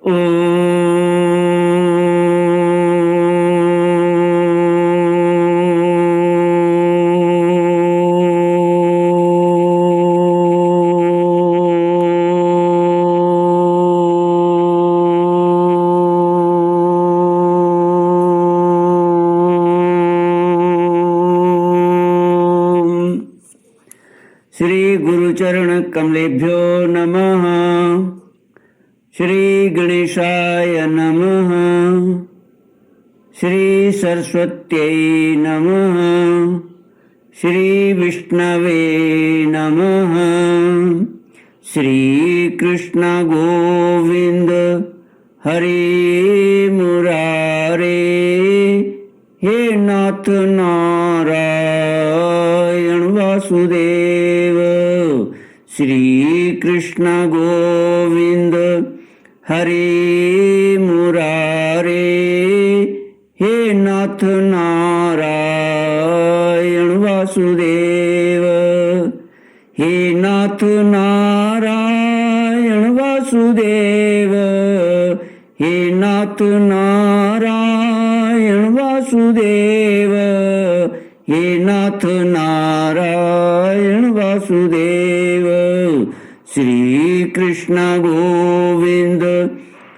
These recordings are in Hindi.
श्री गुरुचरण कमलेभ्यो नमः। श्री गणेशाय नमः। श्री सरस्वत्यै नमः। श्री विष्णवे नमः। श्री कृष्ण गोविंद हरे मुरारे। हे नाथ नारायण वासुदेव। श्री कृष्ण गोविंद हरे मुरारे। हे नाथ नारायण वासुदेव। हे नाथ नारायण वासुदेव। हे नाथ नारायण वासुदेव। हे नाथ नारायण वासुदेव। श्री कृष्ण गोविंद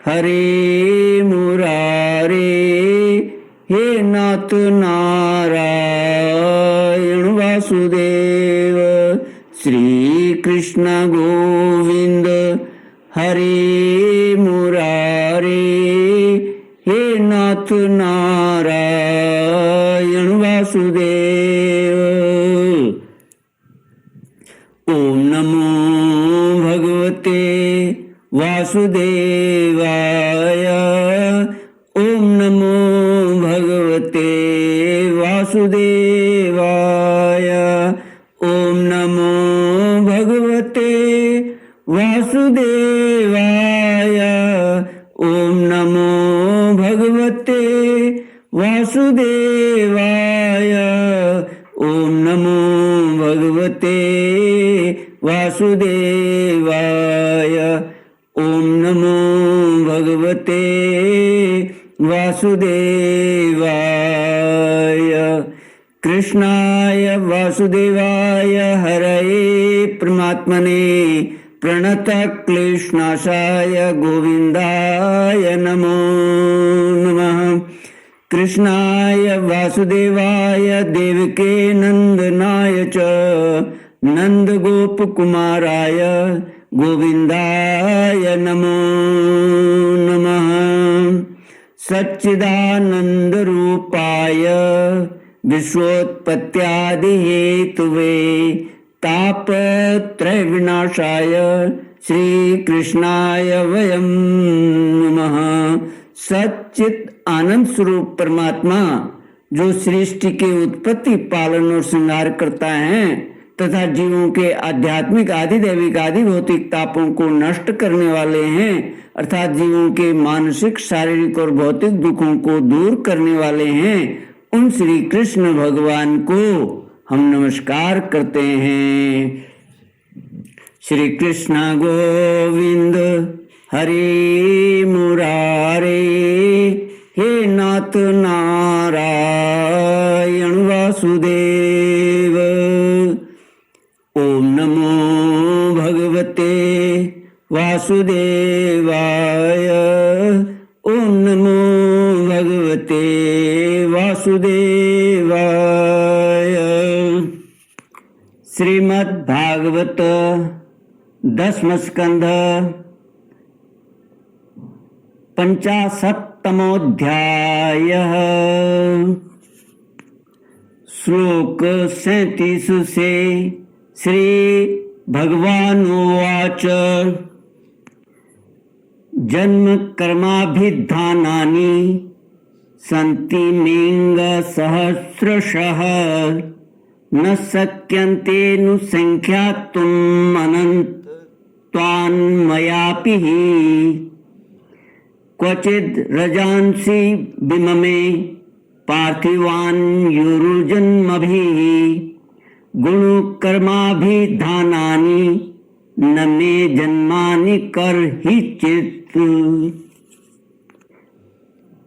हरे मुरारे। हे नाथ नारायण वासुदेव। श्री कृष्ण गोविंद हरे मुरारे। हे नाथ नारायण वासुदेव। ओम नमो भगवते वासुदेवाय। ओम नमो भगवते वासुदेवाय। ओम नमो भगवते वासुदेवाय। ओम नमो भगवते वासुदेवाय। ओम नमो भगवते वासुदेवाय। ओम नमो भगवते वासुदेवाय। कृष्णाय वासुदेवाय हरये परमात्मने प्रणतक्लेशनाशाय गोविन्दाय नमो नमः। कृष्णाय वासुदेवाय देवके नन्दनाय च नन्दगोपकुमाराय गोविन्दाय नमो नमः। सच्चिदानन्दरूपाय विश्वोत्पत्त्यादिहेतुवे तापत्रयविनाशाय श्रीकृष्णाय वयं नमः। सच्चित आनंद स्वरूप परमात्मा जो सृष्टि के उत्पत्ति, पालन और श्रृंगार करता है तथा जीवों के आध्यात्मिक, आधिदैविक, आदि भौतिक तापों को नष्ट करने वाले हैं, अर्थात जीवों के मानसिक, शारीरिक और भौतिक दुखों को दूर करने वाले हैं, उन श्री कृष्ण भगवान को हम नमस्कार करते हैं। श्री कृष्ण गोविंद हरे मुरारे। हे नाथ नारायण वासुदेव। ओम नमो भगवते वासुदेवाय। ओम नमो भगवते वासुदेवाय। श्रीमद् भागवत 10वां स्कंध 50तमोऽध्यायः। श्लोक 37 से श्री भगवानुवाच। जन्म कर्माभिधानानि सन्ति मेंग सहस्रशः। न शक्यन्ते नुसंख्यातुम् अनन्तान्मयापि। क्वचिद् रजांसि विममे पार्थिवान् युरुजन्मभिः। गुणकर्माभिधानानि न मे जन्मानि कर्हिचित्।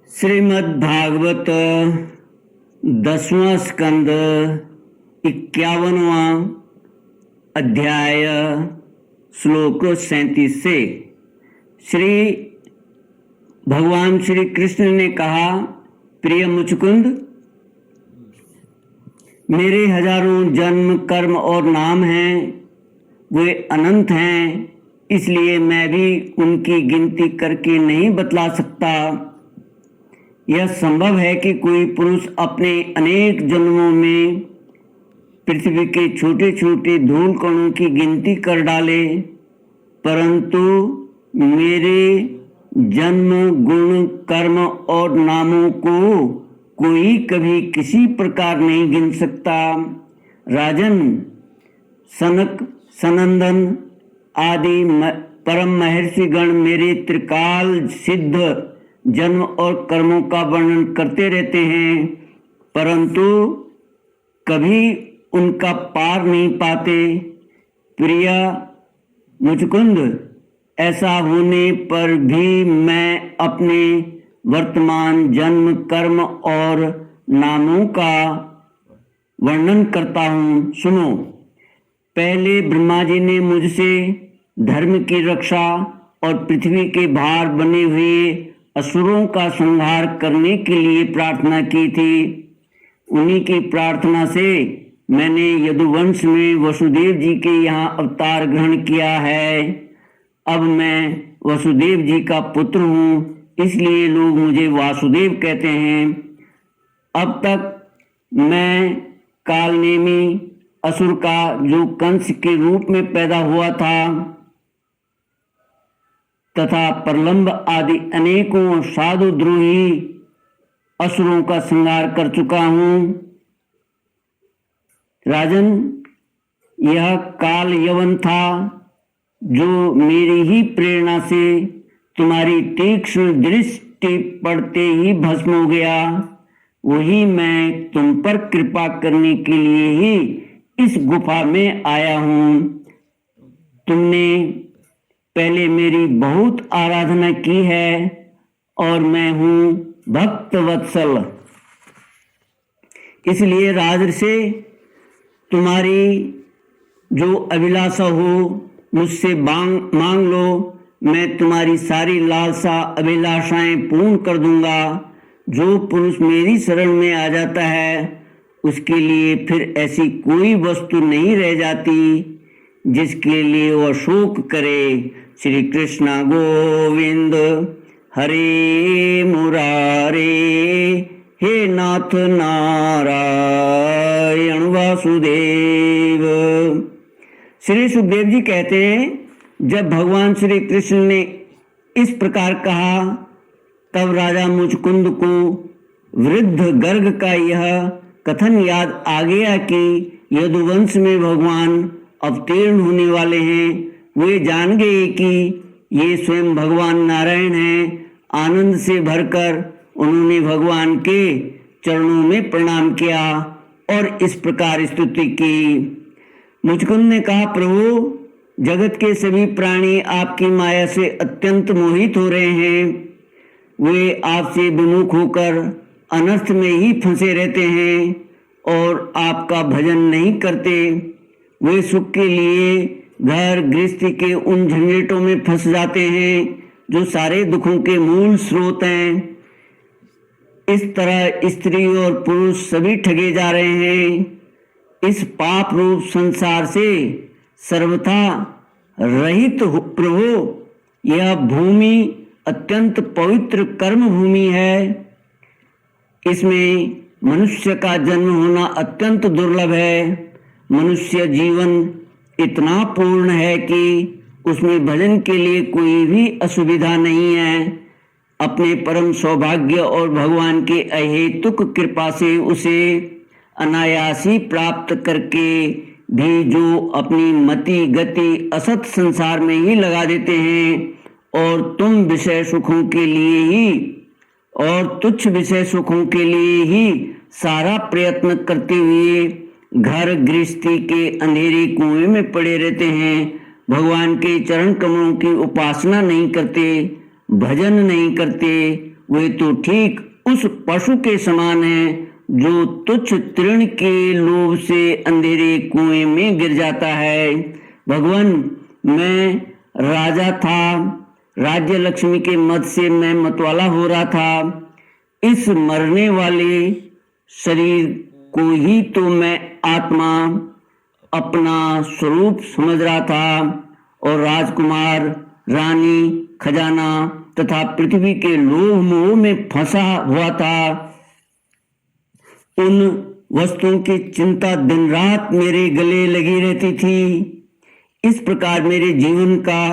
श्रीमद् भागवत 10वां स्कंद 51वां अध्याय श्लोक 37 से श्री भगवान श्री कृष्ण ने कहा, प्रिय मुचकुंद, मेरे हजारों जन्म कर्म और नाम हैं, वे अनंत हैं, इसलिए मैं भी उनकी गिनती करके नहीं बतला सकता। यह संभव है कि कोई पुरुष अपने अनेक जन्मों में पृथ्वी के छोटे छोटे धूल कणों की गिनती कर डाले, परंतु मेरे जन्म गुण कर्म और नामों को कोई कभी किसी प्रकार नहीं गिन सकता। राजन, सनक सनंदन आदि परम महर्षि गण मेरे त्रिकाल सिद्ध जन्म और कर्मों का वर्णन करते रहते हैं, परंतु कभी उनका पार नहीं पाते। प्रिय मुचकुंद, ऐसा होने पर भी मैं अपने वर्तमान जन्म कर्म और नामों का वर्णन करता हूँ। सुनो, पहले ब्रह्मा जी ने मुझसे धर्म की रक्षा और पृथ्वी के भार बने हुए असुरों का संहार करने के लिए प्रार्थना की थी। उन्हीं की प्रार्थना से मैंने यदुवंश में वसुदेव जी के यहाँ अवतार ग्रहण किया है। अब मैं वसुदेव जी का पुत्र हूँ, इसलिए लोग मुझे वासुदेव कहते हैं। अब तक मैं कालनेमी असुर का, जो कंस के रूप में पैदा हुआ था, तथा प्रलंब आदि अनेकों साधुद्रोही असुरों का संहार कर चुका हूँ। राजन, यह काल यवन था जो मेरी ही प्रेरणा से तुम्हारी तीक्ष्ण दृष्टि पड़ते ही भस्म हो गया। वही मैं तुम पर कृपा करने के लिए ही इस गुफा में आया हूँ। तुमने पहले मेरी बहुत आराधना की है और मैं हूँ भक्त वत्सल, इसलिए राजर्षि, तुम्हारी जो अभिलाषा हो मुझसे मांग लो। मैं तुम्हारी सारी लालसा अभिलाषाएं पूर्ण कर दूंगा। जो पुरुष मेरी शरण में आ जाता है उसके लिए फिर ऐसी कोई वस्तु नहीं रह जाती जिसके लिए वह शोक करे। श्री कृष्ण गोविंद हरे मुरारे, हे नाथ नारायण वासुदेव। श्री सुखदेव जी कहते हैं, जब भगवान श्री कृष्ण ने इस प्रकार कहा, तब राजा मुचकुंद को वृद्ध गर्ग का यह कथन याद आ गया कि यदुवंश में भगवान अवतीर्ण होने वाले हैं। वे जान गए कि ये स्वयं भगवान नारायण हैं। आनंद से भरकर उन्होंने भगवान के चरणों में प्रणाम किया और इस प्रकार स्तुति की। मुचकुंद ने कहा, प्रभु, जगत के सभी प्राणी आपकी माया से अत्यंत मोहित हो रहे हैं। वे आपसे विमुख होकर अनर्थ में ही फंसे रहते हैं और आपका भजन नहीं करते। वे सुख के लिए घर गृहस्थी के उन झंझटों में फंस जाते हैं जो सारे दुखों के मूल स्रोत हैं। इस तरह स्त्री और पुरुष सभी ठगे जा रहे हैं। इस पाप रूप संसार से सर्वथा रहित प्रभु, यह भूमि अत्यंत पवित्र कर्म भूमि है। इसमें मनुष्य का जन्म होना अत्यंत दुर्लभ है। मनुष्य जीवन इतना पूर्ण है कि उसमें भजन के लिए कोई भी असुविधा नहीं है। अपने परम सौभाग्य और भगवान के अहेतुक कृपा से उसे अनायासी प्राप्त करके भी जो अपनी मति गति असत संसार में ही लगा देते हैं और तुम विषय सुखों के लिए ही और तुच्छ विषय सुखों के लिए ही सारा प्रयत्न करते हुए घर गृहस्थी के अंधेरे कुएं में पड़े रहते हैं। भगवान के चरण कमलों की उपासना नहीं करते, भजन नहीं करते वे तो ठीक उस पशु के समान है जो तुच्छ तृण के लोभ से अंधेरे कुएं में गिर जाता है। भगवान, मैं राजा था, राज्य लक्ष्मी के मद से मैं मतवाला हो रहा था। इस मरने वाले शरीर को ही तो मैं आत्मा अपना स्वरूप समझ रहा था और राजकुमार, रानी, खजाना तथा पृथ्वी के लोभ मोह में फंसा हुआ था। उन वस्तुओं की चिंता दिन रात मेरे गले लगी रहती थी। इस प्रकार मेरे जीवन का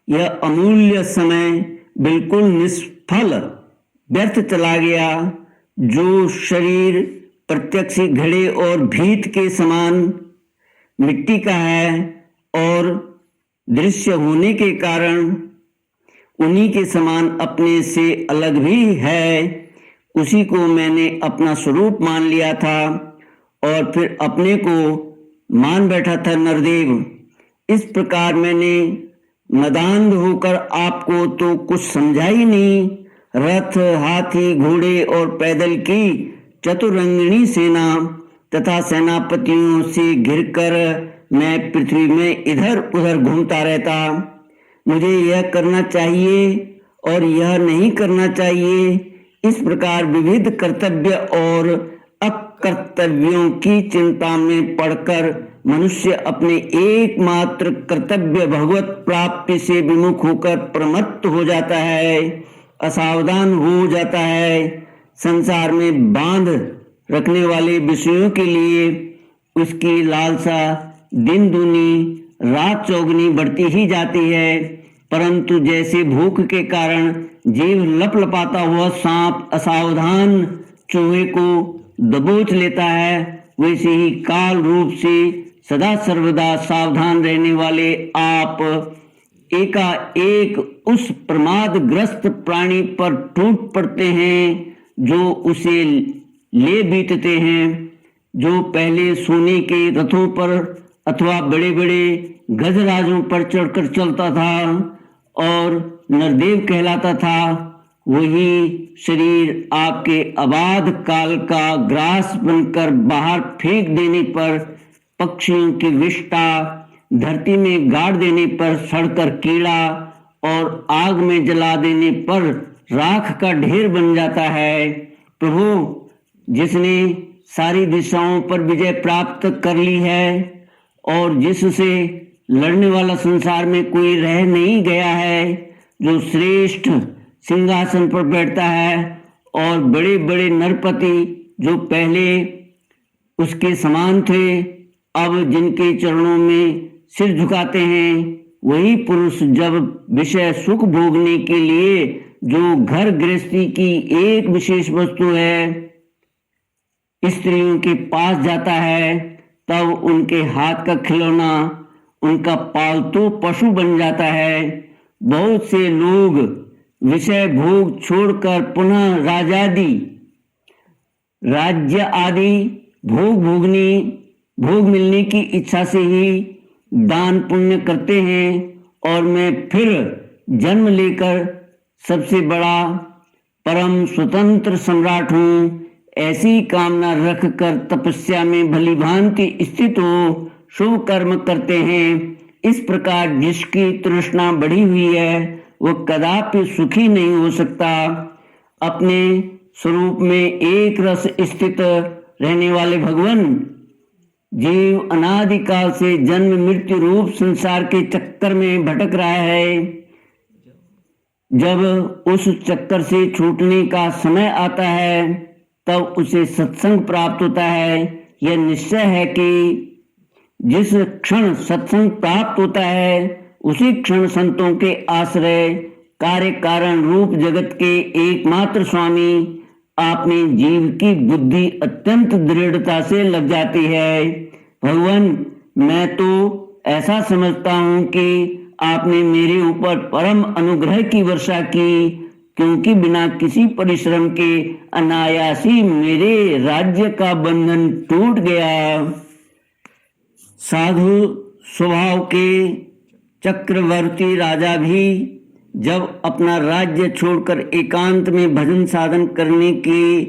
यह अमूल्य समय बिल्कुल निष्फल व्यर्थ चला गया। जो शरीर प्रत्यक्ष घड़े और भीत के समान मिट्टी का है और दृश्य होने के कारण उन्हीं के समान अपने से अलग भी है, उसी को मैंने अपना स्वरूप मान लिया था और फिर अपने को मान बैठा था नरदेव। इस प्रकार मैंने मदान्ध होकर आपको तो कुछ समझा ही नहीं। रथ, हाथी, घोड़े और पैदल की चतुरंगिणी सेना तथा सेनापतियों से घिरकर मैं पृथ्वी में इधर उधर घूमता रहता। मुझे यह करना चाहिए और यह नहीं करना चाहिए, इस प्रकार विविध कर्तव्य और अकर्तव्यों की चिंता में पड़कर मनुष्य अपने एकमात्र कर्तव्य भगवत प्राप्ति से विमुख होकर प्रमत्त हो जाता है, असावधान हो जाता है। संसार में बांध रखने वाले विषयों के लिए उसकी लालसा दिन दूनी रात चौगुनी बढ़ती ही जाती है, परंतु जैसे भूख के कारण जीव लपलपाता हुआ सांप असावधान चूहे को दबोच लेता है, वैसे ही काल रूप से सदा सर्वदा सावधान रहने वाले आप एकाएक उस प्रमादग्रस्त प्राणी पर टूट पड़ते हैं जो उसे ले बीतते हैं, जो पहले सोने के रथों पर अथवा बड़े बड़े गजराजों पर चढ़कर चलता था और नरदेव कहलाता था, वही शरीर आपके अबाध काल का ग्रास बनकर बाहर फेंक देने पर, पक्षियों की विष्ठा धरती में गाड़ देने पर सड़कर कीड़ा और आग में जला देने पर राख का ढेर बन जाता है। प्रभु, जिसने सारी दिशाओं पर विजय प्राप्त कर ली है और जिससे लड़ने वाला संसार में कोई रह नहीं गया है, जो श्रेष्ठ सिंहासन पर बैठता है और बड़े बड़े नरपति जो पहले उसके समान थे, अब जिनके चरणों में सिर झुकाते हैं, वही पुरुष जब विषय सुख भोगने के लिए जो घर गृहस्थी की एक विशेष वस्तु है स्त्रियों के पास जाता है, तब उनके हाथ का खिलौना उनका पालतू पशु बन जाता है। बहुत से लोग विषय भोग छोड़कर पुनः राज्य आदि भोग मिलने की इच्छा से ही दान पुण्य करते हैं और मैं फिर जन्म लेकर सबसे बड़ा परम स्वतंत्र सम्राट हूँ, ऐसी कामना रखकर तपस्या में भली भांति स्थित हो शुभ कर्म करते हैं। इस प्रकार जिसकी तृष्णा बढ़ी हुई है वह कदापि सुखी नहीं हो सकता। अपने स्वरूप में एक रस स्थित रहने वाले भगवान, जीव अनादिकाल से जन्म मृत्यु रूप संसार के चक्कर में भटक रहा है। जब उस चक्कर से छूटने का समय आता है तब उसे सत्संग प्राप्त होता है। यह निश्चय है कि जिस क्षण सत्संग प्राप्त होता है उसी क्षण संतों के आश्रय कार्य कारण रूप जगत के एकमात्र स्वामी आपने जीव की बुद्धि अत्यंत दृढ़ता से लग जाती है। भगवान, मैं तो ऐसा समझता हूँ कि आपने मेरे ऊपर परम अनुग्रह की वर्षा की, क्योंकि बिना किसी परिश्रम के अनायास ही मेरे राज्य का बंधन टूट गया। साधु स्वभाव के चक्रवर्ती राजा भी जब अपना राज्य छोड़कर एकांत में भजन साधन करने के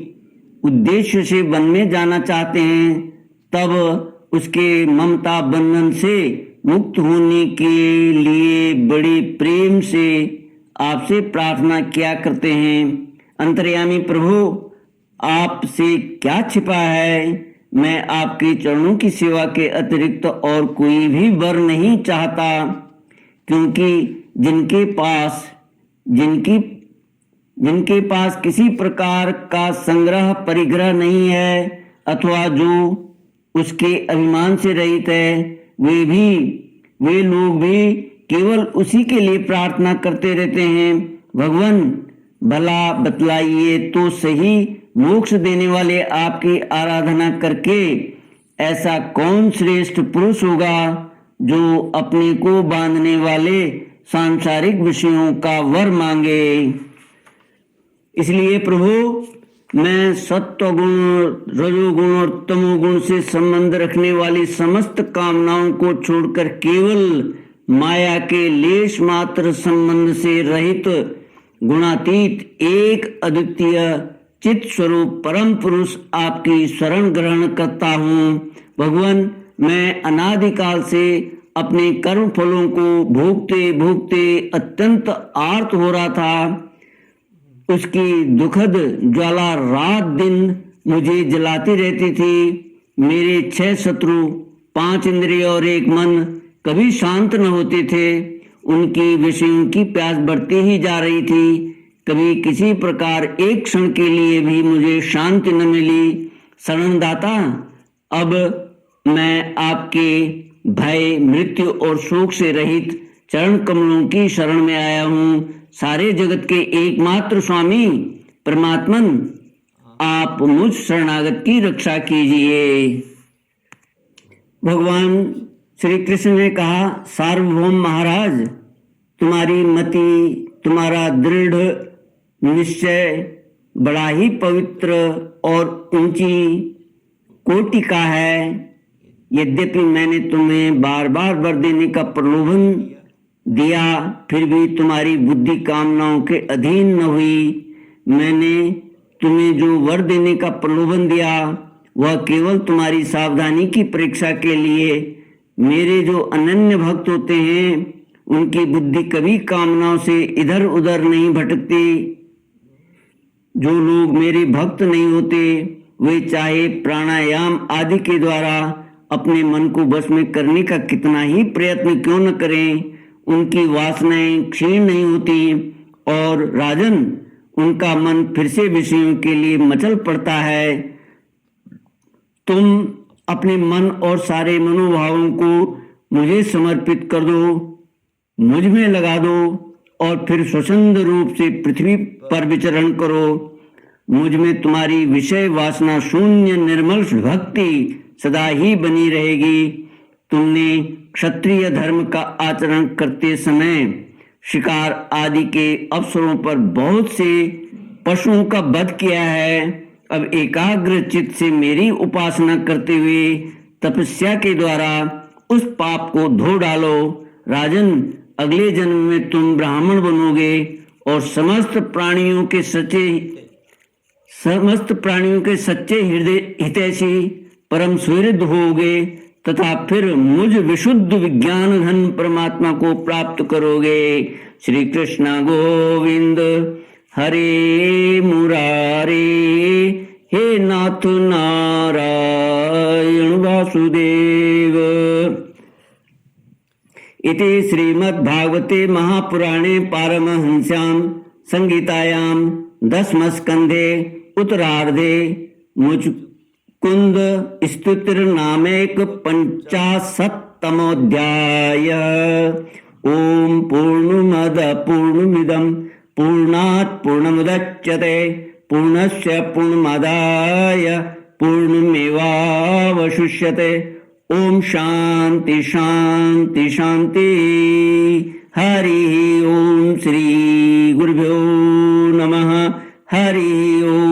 उद्देश्य से वन में जाना चाहते हैं, तब उसके ममता बंधन से मुक्त होने के लिए बड़े प्रेम से आपसे प्रार्थना किया करते हैं। अंतर्यामी प्रभु, आपसे क्या छिपा है? मैं आपके चरणों की सेवा के अतिरिक्त और कोई भी वर नहीं चाहता, क्योंकि जिनके पास किसी प्रकार का संग्रह परिग्रह नहीं है अथवा जो उसके अभिमान से रहित है, वे लोग भी केवल उसी के लिए प्रार्थना करते रहते हैं। भगवान, भला बतलाइए तो सही, मोक्ष देने वाले आपकी आराधना करके ऐसा कौन श्रेष्ठ पुरुष होगा जो अपने को बांधने वाले सांसारिक विषयों का वर मांगे। इसलिए प्रभु, मैं सत्व गुण, रजोगुण और तमोगुण से संबंध रखने वाली समस्त कामनाओं को छोड़कर केवल माया के लेश मात्र संबंध से रहित गुणातीत एक अद्वितीय चित स्वरूप परम पुरुष आपकी शरण ग्रहण करता हूँ। भगवान, मैं अनादिकाल से अपने कर्म फलों को भोगते भोगते अत्यंत आर्त हो रहा था। उसकी दुखद ज्वाला रात दिन मुझे जलाती रहती थी। मेरे 6 शत्रु, 5 इंद्रिय और 1 मन कभी शांत न होते थे। उनकी विषयों की प्यास बढ़ती ही जा रही थी। कभी किसी प्रकार एक क्षण के लिए भी मुझे शांति न मिली। शरणदाता, अब मैं आपके भय, मृत्यु और शोक से रहित चरण कमलों की शरण में आया हूँ। सारे जगत के एकमात्र स्वामी परमात्मन, आप मुझ शरणागत की रक्षा कीजिए। भगवान श्री कृष्ण ने कहा, सार्वभौम महाराज, तुम्हारी मति, तुम्हारा दृढ़ निश्चय बड़ा ही पवित्र और ऊंची कोटि का है। यद्यपि मैंने तुम्हें बार बार वर देने का प्रलोभन दिया, फिर भी तुम्हारी बुद्धि कामनाओं के अधीन न हुई। मैंने तुम्हें जो वर देने का प्रलोभन दिया वह केवल तुम्हारी सावधानी की परीक्षा के लिए। मेरे जो अनन्य भक्त होते हैं उनकी बुद्धि कभी कामनाओं से इधर उधर नहीं भटकती। जो लोग मेरे भक्त नहीं होते वे चाहे प्राणायाम आदि के द्वारा अपने मन को वश में करने का कितना ही प्रयत्न क्यों न करें, उनकी वासनाएं क्षीण नहीं होती और राजन, उनका मन फिर से विषयों के लिए मचल पड़ता है। तुम अपने मन और सारे मनोभावों को मुझे समर्पित कर दो, मुझ में लगा दो और फिर स्वच्छंद रूप से पृथ्वी पर विचरण करो। मुझ में तुम्हारी विषय वासना शून्य निर्मल भक्ति सदा ही बनी रहेगी। तुमने क्षत्रिय धर्म का आचरण करते समय शिकार आदि के अवसरों पर बहुत से पशुओं का वध किया है। अब एकाग्र चित्त से मेरी उपासना करते हुए तपस्या के द्वारा उस पाप को धो डालो। राजन, अगले जन्म में तुम ब्राह्मण बनोगे और समस्त प्राणियों के सच्चे हृदय हितैषी परम सुहृद होगे तथा फिर मुझ विशुद्ध विज्ञान धन परमात्मा को प्राप्त करोगे। श्री कृष्ण गोविंद हरे मुरारे, हे नाथ नारायण वासुदेव। इति श्रीमद्भागवते महापुराणे पारमहंस्यां संगीतायां 10वें स्कंधे उत्तरार्धे मुचकुंद स्तुतिर्नामेक 50तमोऽध्याय। ओम पूर्णमद पूर्णमिदं पूर्णात् पूर्णमुदच्यते पूर्णस्य पूर्णमादाय पूर्णमेवावशिष्यते। ओम शांति शांति शांति। हरि ओम। श्री गुरुभ्यो नमः। हरि ओम।